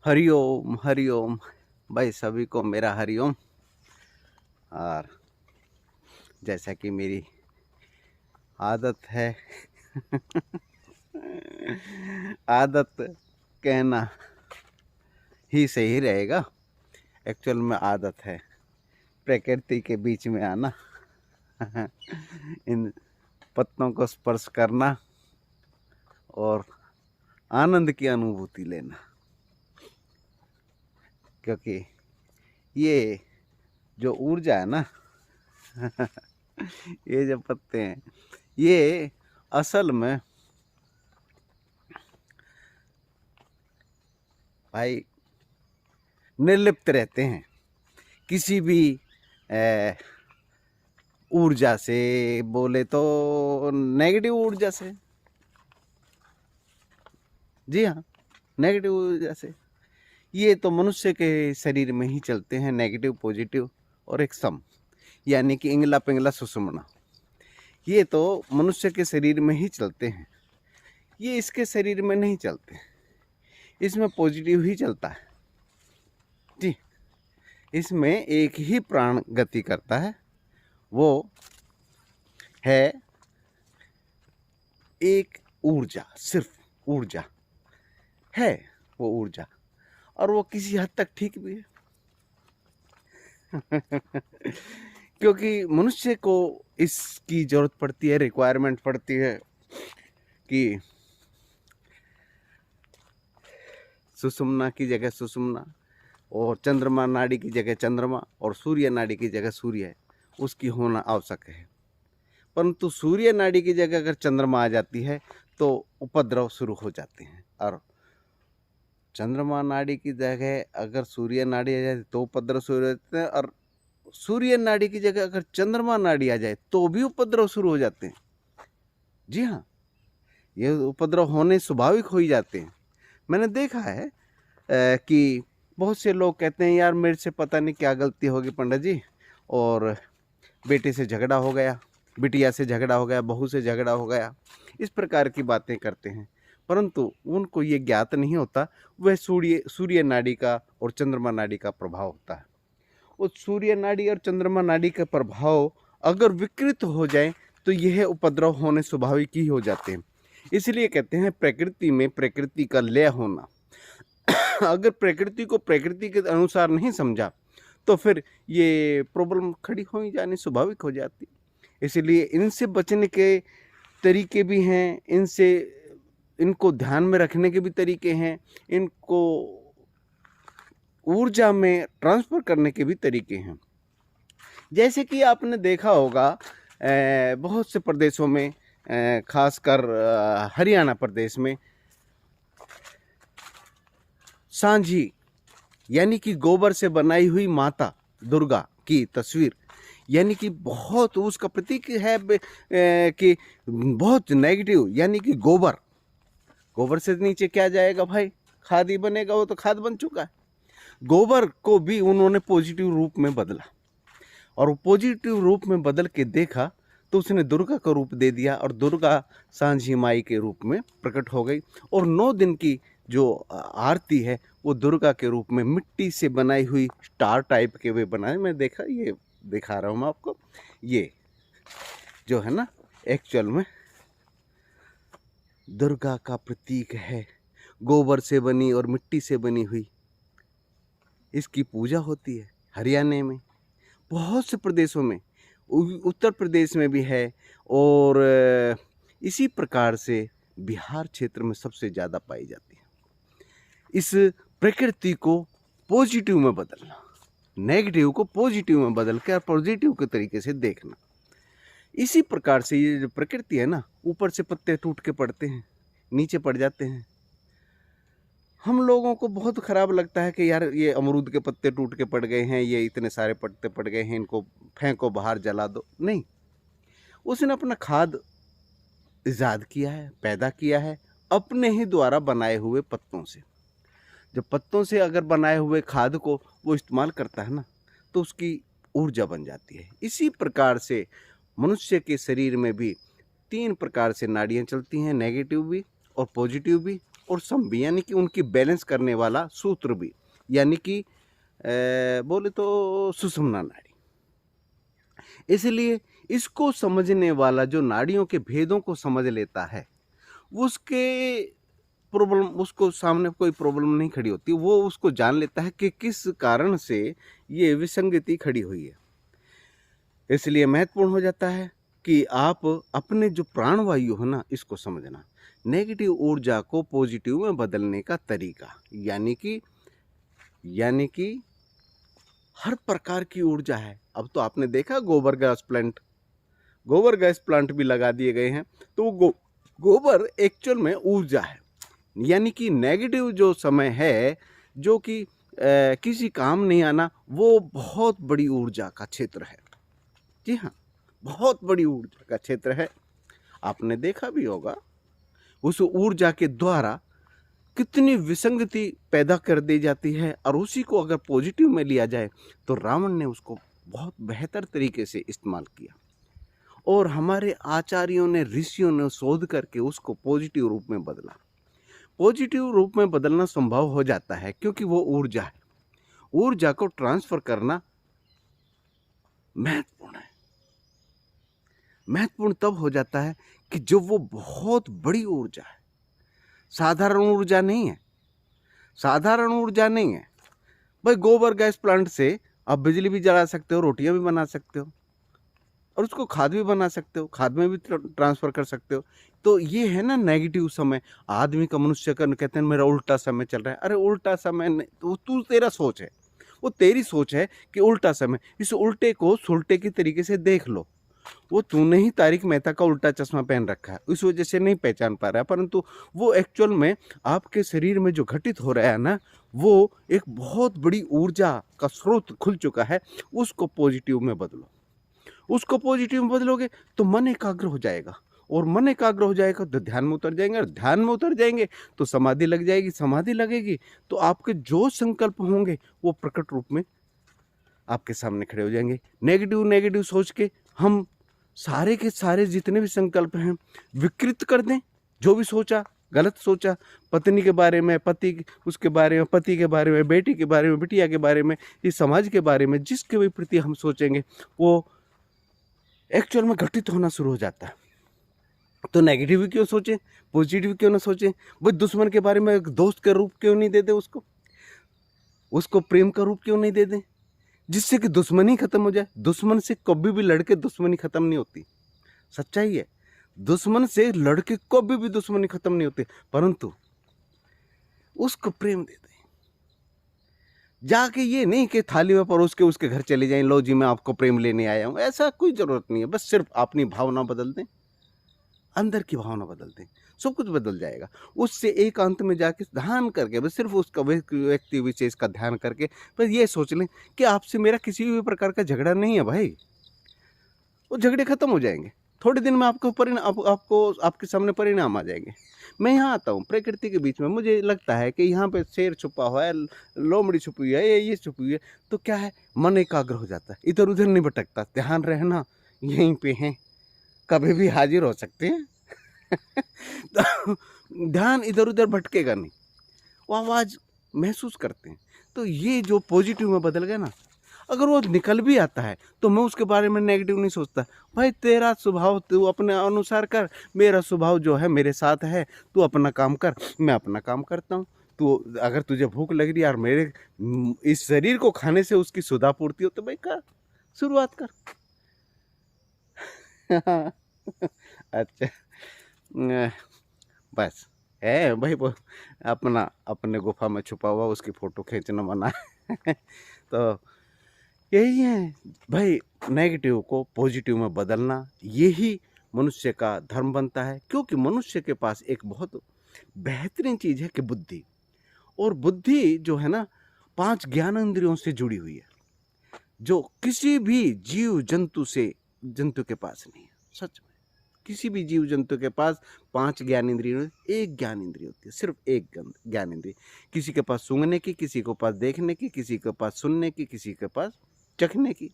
हरिओम हरिओम भाई, सभी को मेरा हरिओम। और जैसा कि मेरी आदत है आदत कहना ही सही रहेगा। एक्चुअल में आदत है प्रकृति के बीच में आना इन पत्तों को स्पर्श करना और आनंद की अनुभूति लेना, क्योंकि ये जो ऊर्जा है ना ये जो पत्ते हैं ये असल में भाई निर्लिप्त रहते हैं किसी भी ऊर्जा से, बोले तो नेगेटिव ऊर्जा से। जी हाँ, नेगेटिव ऊर्जा से। ये तो मनुष्य के शरीर में ही चलते हैं, नेगेटिव पॉजिटिव और एक सम, यानी कि इंगला पिंगला सुषुम्ना। ये तो मनुष्य के शरीर में ही चलते हैं, ये इसके शरीर में नहीं चलते, इसमें पॉजिटिव ही चलता है जी। इसमें एक ही प्राण गति करता है, वो है एक ऊर्जा, सिर्फ ऊर्जा है वो ऊर्जा, और वो किसी हद तक ठीक भी है क्योंकि मनुष्य को इसकी जरूरत पड़ती है, रिक्वायरमेंट पड़ती है कि सुषुम्ना की जगह सुषुम्ना, और चंद्रमा नाड़ी की जगह चंद्रमा, और सूर्य नाड़ी की जगह सूर्य उसकी होना आवश्यक है। परंतु सूर्य नाड़ी की जगह अगर चंद्रमा आ जाती है तो उपद्रव शुरू हो जाते हैं, और चंद्रमा नाड़ी की जगह अगर सूर्य नाड़ी आ जाए तो उपद्रव शुरू हो जाते हैं, और सूर्य नाड़ी की जगह अगर चंद्रमा नाड़ी आ जाए तो भी उपद्रव शुरू हो जाते हैं। जी हाँ, ये उपद्रव होने स्वाभाविक हो ही जाते हैं। मैंने देखा है कि बहुत से लोग कहते हैं यार मेरे से पता नहीं क्या गलती होगी पंडित जी, और बेटे से झगड़ा हो गया, बिटिया से झगड़ा हो गया, बहू से झगड़ा हो गया, इस प्रकार की बातें करते हैं। परंतु उनको ये ज्ञात नहीं होता वह सूर्य नाड़ी का और चंद्रमा नाड़ी का प्रभाव होता है। उस सूर्य नाड़ी और चंद्रमा नाड़ी का प्रभाव अगर विकृत हो जाए तो यह उपद्रव होने स्वाभाविक ही हो जाते हैं। इसलिए कहते हैं प्रकृति में प्रकृति का लय होना अगर प्रकृति को प्रकृति के अनुसार नहीं समझा तो फिर ये प्रॉब्लम खड़ी हो ही जानी स्वाभाविक हो जाती। इसलिए इनसे बचने के तरीके भी हैं, इनको ध्यान में रखने के भी तरीके हैं, इनको ऊर्जा में ट्रांसफर करने के भी तरीके हैं। जैसे कि आपने देखा होगा बहुत से प्रदेशों में, खासकर हरियाणा प्रदेश में, सांझी यानी कि गोबर से बनाई हुई माता दुर्गा की तस्वीर, यानी कि बहुत उसका प्रतीक है कि बहुत नेगेटिव, यानी कि गोबर से नीचे क्या जाएगा भाई, खाद ही बनेगा, वो तो खाद बन चुका है। गोबर को भी उन्होंने पॉजिटिव रूप में बदला, और वो पॉजिटिव रूप में बदल के देखा तो उसने दुर्गा का रूप दे दिया, और दुर्गा सांझी माई के रूप में प्रकट हो गई। और 9 दिन की जो आरती है वो दुर्गा के रूप में मिट्टी से बनाई हुई स्टार टाइप के वे बनाए। मैं देखा, ये दिखा रहा हूँ मैं आपको, ये जो है ना एक्चुअल में दुर्गा का प्रतीक है, गोबर से बनी और मिट्टी से बनी हुई। इसकी पूजा होती है हरियाणा में, बहुत से प्रदेशों में, उत्तर प्रदेश में भी है, और इसी प्रकार से बिहार क्षेत्र में सबसे ज़्यादा पाई जाती है। इस प्रकृति को पॉजिटिव में बदलना, नेगेटिव को पॉजिटिव में बदल के पॉजिटिव के तरीके से देखना। इसी प्रकार से ये जो प्रकृति है ना, ऊपर से पत्ते टूट के पड़ते हैं, नीचे पड़ जाते हैं। हम लोगों को बहुत ख़राब लगता है कि यार ये अमरूद के पत्ते टूट के पड़ गए हैं, ये इतने सारे पत्ते पड़ गए हैं, इनको फेंको बाहर, जला दो। नहीं, उसने अपना खाद ईजाद किया है, पैदा किया है अपने ही द्वारा बनाए हुए पत्तों से। जब पत्तों से अगर बनाए हुए खाद को वो इस्तेमाल करता है ना, तो उसकी ऊर्जा बन जाती है। इसी प्रकार से मनुष्य के शरीर में भी 3 प्रकार से नाड़ियाँ चलती हैं, नेगेटिव भी और पॉजिटिव भी और सम भी, यानी कि उनकी बैलेंस करने वाला सूत्र भी, यानी कि बोले तो सुषुम्ना नाड़ी। इसलिए इसको समझने वाला जो नाड़ियों के भेदों को समझ लेता है, उसके प्रॉब्लम, उसको सामने कोई प्रॉब्लम नहीं खड़ी होती। वो उसको जान लेता है कि किस कारण से ये विसंगति खड़ी हुई है। इसलिए महत्वपूर्ण हो जाता है कि आप अपने जो प्राणवायु है ना, इसको समझना, नेगेटिव ऊर्जा को पॉजिटिव में बदलने का तरीका, यानी कि हर प्रकार की ऊर्जा है। अब तो आपने देखा गोबर गैस प्लांट भी लगा दिए गए हैं, तो गोबर एक्चुअल में ऊर्जा है, यानी कि नेगेटिव जो समय है, जो कि किसी काम नहीं आना, वो बहुत बड़ी ऊर्जा का क्षेत्र है। जी हाँ, बहुत बड़ी ऊर्जा का क्षेत्र है। आपने देखा भी होगा उस ऊर्जा के द्वारा कितनी विसंगति पैदा कर दी जाती है, और उसी को अगर पॉजिटिव में लिया जाए तो रावण ने उसको बहुत बेहतर तरीके से इस्तेमाल किया, और हमारे आचार्यों ने, ऋषियों ने शोध करके उसको पॉजिटिव रूप में बदला। पॉजिटिव रूप में बदलना संभव हो जाता है क्योंकि वो ऊर्जा है। ऊर्जा को ट्रांसफर करना महत्वपूर्ण है। महत्वपूर्ण तब हो जाता है कि जब वो बहुत बड़ी ऊर्जा है, साधारण ऊर्जा नहीं है। साधारण ऊर्जा नहीं है भाई। गोबर गैस प्लांट से आप बिजली भी जला सकते हो, रोटियां भी बना सकते हो, और उसको खाद भी बना सकते हो, खाद में भी ट्रांसफर कर सकते हो। तो ये है ना नेगेटिव समय। आदमी का, मनुष्य का, कहते हैं मेरा उल्टा समय चल रहा है। अरे उल्टा समय नहीं, तो तू, तेरा सोच है, वो तेरी सोच है कि उल्टा समय। इस उल्टे को सुलटे की तरीके से देख लो। वो तूने ही तारिक मेहता का उल्टा चश्मा पहन रखा है, इस वजह से नहीं पहचान पा रहा है, परंतु वो एक्चुअल में आपके शरीर में जो घटित हो रहा है ना, वो एक बहुत बड़ी ऊर्जा का स्रोत खुल चुका है। उसको पॉजिटिव में बदलो। उसको पॉजिटिव में बदलोगे तो मन एकाग्र हो जाएगा, और मन एकाग्र हो जाएगा तो ध्यान में उतर जाएंगे, और ध्यान में उतर जाएंगे तो समाधि लग जाएगी। समाधि लगेगी तो आपके जो संकल्प होंगे वो प्रकट रूप में आपके सामने खड़े हो जाएंगे। नेगेटिव सोच के हम सारे के सारे जितने भी संकल्प हैं विकृत कर दें। जो भी सोचा, गलत सोचा, पत्नी के बारे में, उसके बारे में, पति के बारे में, बेटी के बारे में, बिटिया के बारे में, इस समाज के बारे में, जिसके भी प्रति हम सोचेंगे वो एक्चुअल में घटित होना शुरू हो जाता है। तो नेगेटिव क्यों सोचें, पॉजिटिव क्यों ना सोचें? वो दुश्मन के बारे में दोस्त का रूप क्यों नहीं दे दे, उसको प्रेम का रूप क्यों नहीं दे दें, जिससे कि दुश्मनी खत्म हो जाए। दुश्मन से कभी भी लड़के दुश्मनी खत्म नहीं होती, सच्चाई है। दुश्मन से लड़के कभी भी दुश्मनी खत्म नहीं होती, परंतु उसको प्रेम दे दें। जाके ये नहीं कि थाली में परोस के उसके घर चले जाएं, लो जी मैं आपको प्रेम लेने आया हूं, ऐसा कोई जरूरत नहीं है। बस सिर्फ अपनी भावना बदल दें, अंदर की भावना बदल दें, सब कुछ बदल जाएगा। उससे एकांत में जाके ध्यान करके, बस सिर्फ उसका व्यक्ति विशेष का ध्यान करके बस ये सोच लें कि आपसे मेरा किसी भी प्रकार का झगड़ा नहीं है भाई। वो झगड़े खत्म हो जाएंगे। थोड़े दिन में आपको आपके सामने परिणाम आ जाएंगे। मैं यहाँ आता हूँ प्रकृति के बीच में, मुझे लगता है कि यहाँ पे शेर छुपा हुआ है, लोमड़ी छुपी हुई है, ये छुपी हुई है, तो क्या है, मन एकाग्र हो जाता है, इधर उधर नहीं भटकता। ध्यान रहना यहीं पे है, कभी भी हाजिर हो सकते हैं। तो ध्यान इधर उधर भटकेगा नहीं, वो आवाज़ महसूस करते हैं। तो ये जो पॉजिटिव में बदल गया ना, अगर वो निकल भी आता है तो मैं उसके बारे में नेगेटिव नहीं सोचता। भाई तेरा स्वभाव तू अपने अनुसार कर, मेरा स्वभाव जो है मेरे साथ है, तू अपना काम कर, मैं अपना काम करता हूँ। तो अगर तुझे भूख लग रही है और मेरे इस शरीर को खाने से उसकी सुधा पूर्ति हो तो भाई कर, शुरुआत कर। अच्छा, बस है भाई, वो अपने गुफा में छुपा हुआ उसकी फ़ोटो खींचना मना है। तो यही है भाई, नेगेटिव को पॉजिटिव में बदलना, यही मनुष्य का धर्म बनता है। क्योंकि मनुष्य के पास एक बहुत बेहतरीन चीज़ है कि बुद्धि, और बुद्धि जो है ना 5 ज्ञानेंद्रियों से जुड़ी हुई है, जो किसी भी जीव जंतु के पास नहीं है। सच में किसी भी जीव जंतु के पास 5 ज्ञानेंद्रिय, एक ज्ञानेंद्रिय होती है, सिर्फ एक ज्ञानेंद्रिय। किसी के पास सूंघने की, किसी के पास देखने की, किसी के पास सुनने की, किसी के पास चखने की।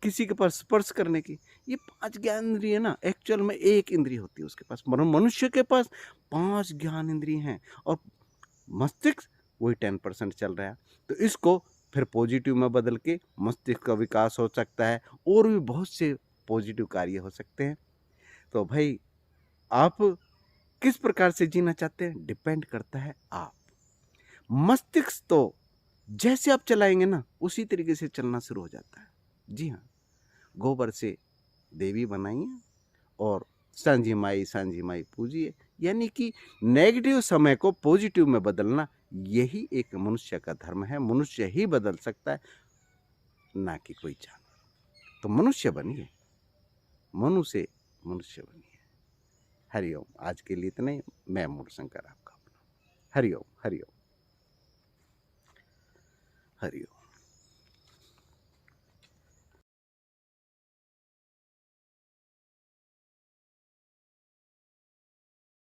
किसी के पास स्पर्श करने की। ये 5 ज्ञान इंद्रिय है ना, एक्चुअल में 1 इंद्रिय होती है उसके पास। मनुष्य के पास 5 ज्ञान इंद्रिय हैं और मस्तिष्क वही 10% चल रहा है। तो इसको फिर पॉजिटिव में बदल के मस्तिष्क का विकास हो सकता है और भी बहुत से पॉजिटिव कार्य हो सकते हैं। तो भाई आप किस प्रकार से जीना चाहते हैं, डिपेंड करता है आप। मस्तिष्क तो जैसे आप चलाएंगे ना उसी तरीके से चलना शुरू हो जाता है। जी हाँ, गोबर से देवी बनाइए और सांझी माई पूजिए। यानी कि नेगेटिव समय को पॉजिटिव में बदलना, यही एक मनुष्य का धर्म है। मनुष्य ही बदल सकता है, ना कि कोई जानवर। तो मनुष्य बनिए, मनु से मनुष्य बनिए। हरिओम। आज के लिए इतना ही। मैं मूलशंकर आपका अपना। हरिओम हरिओम हरिओम।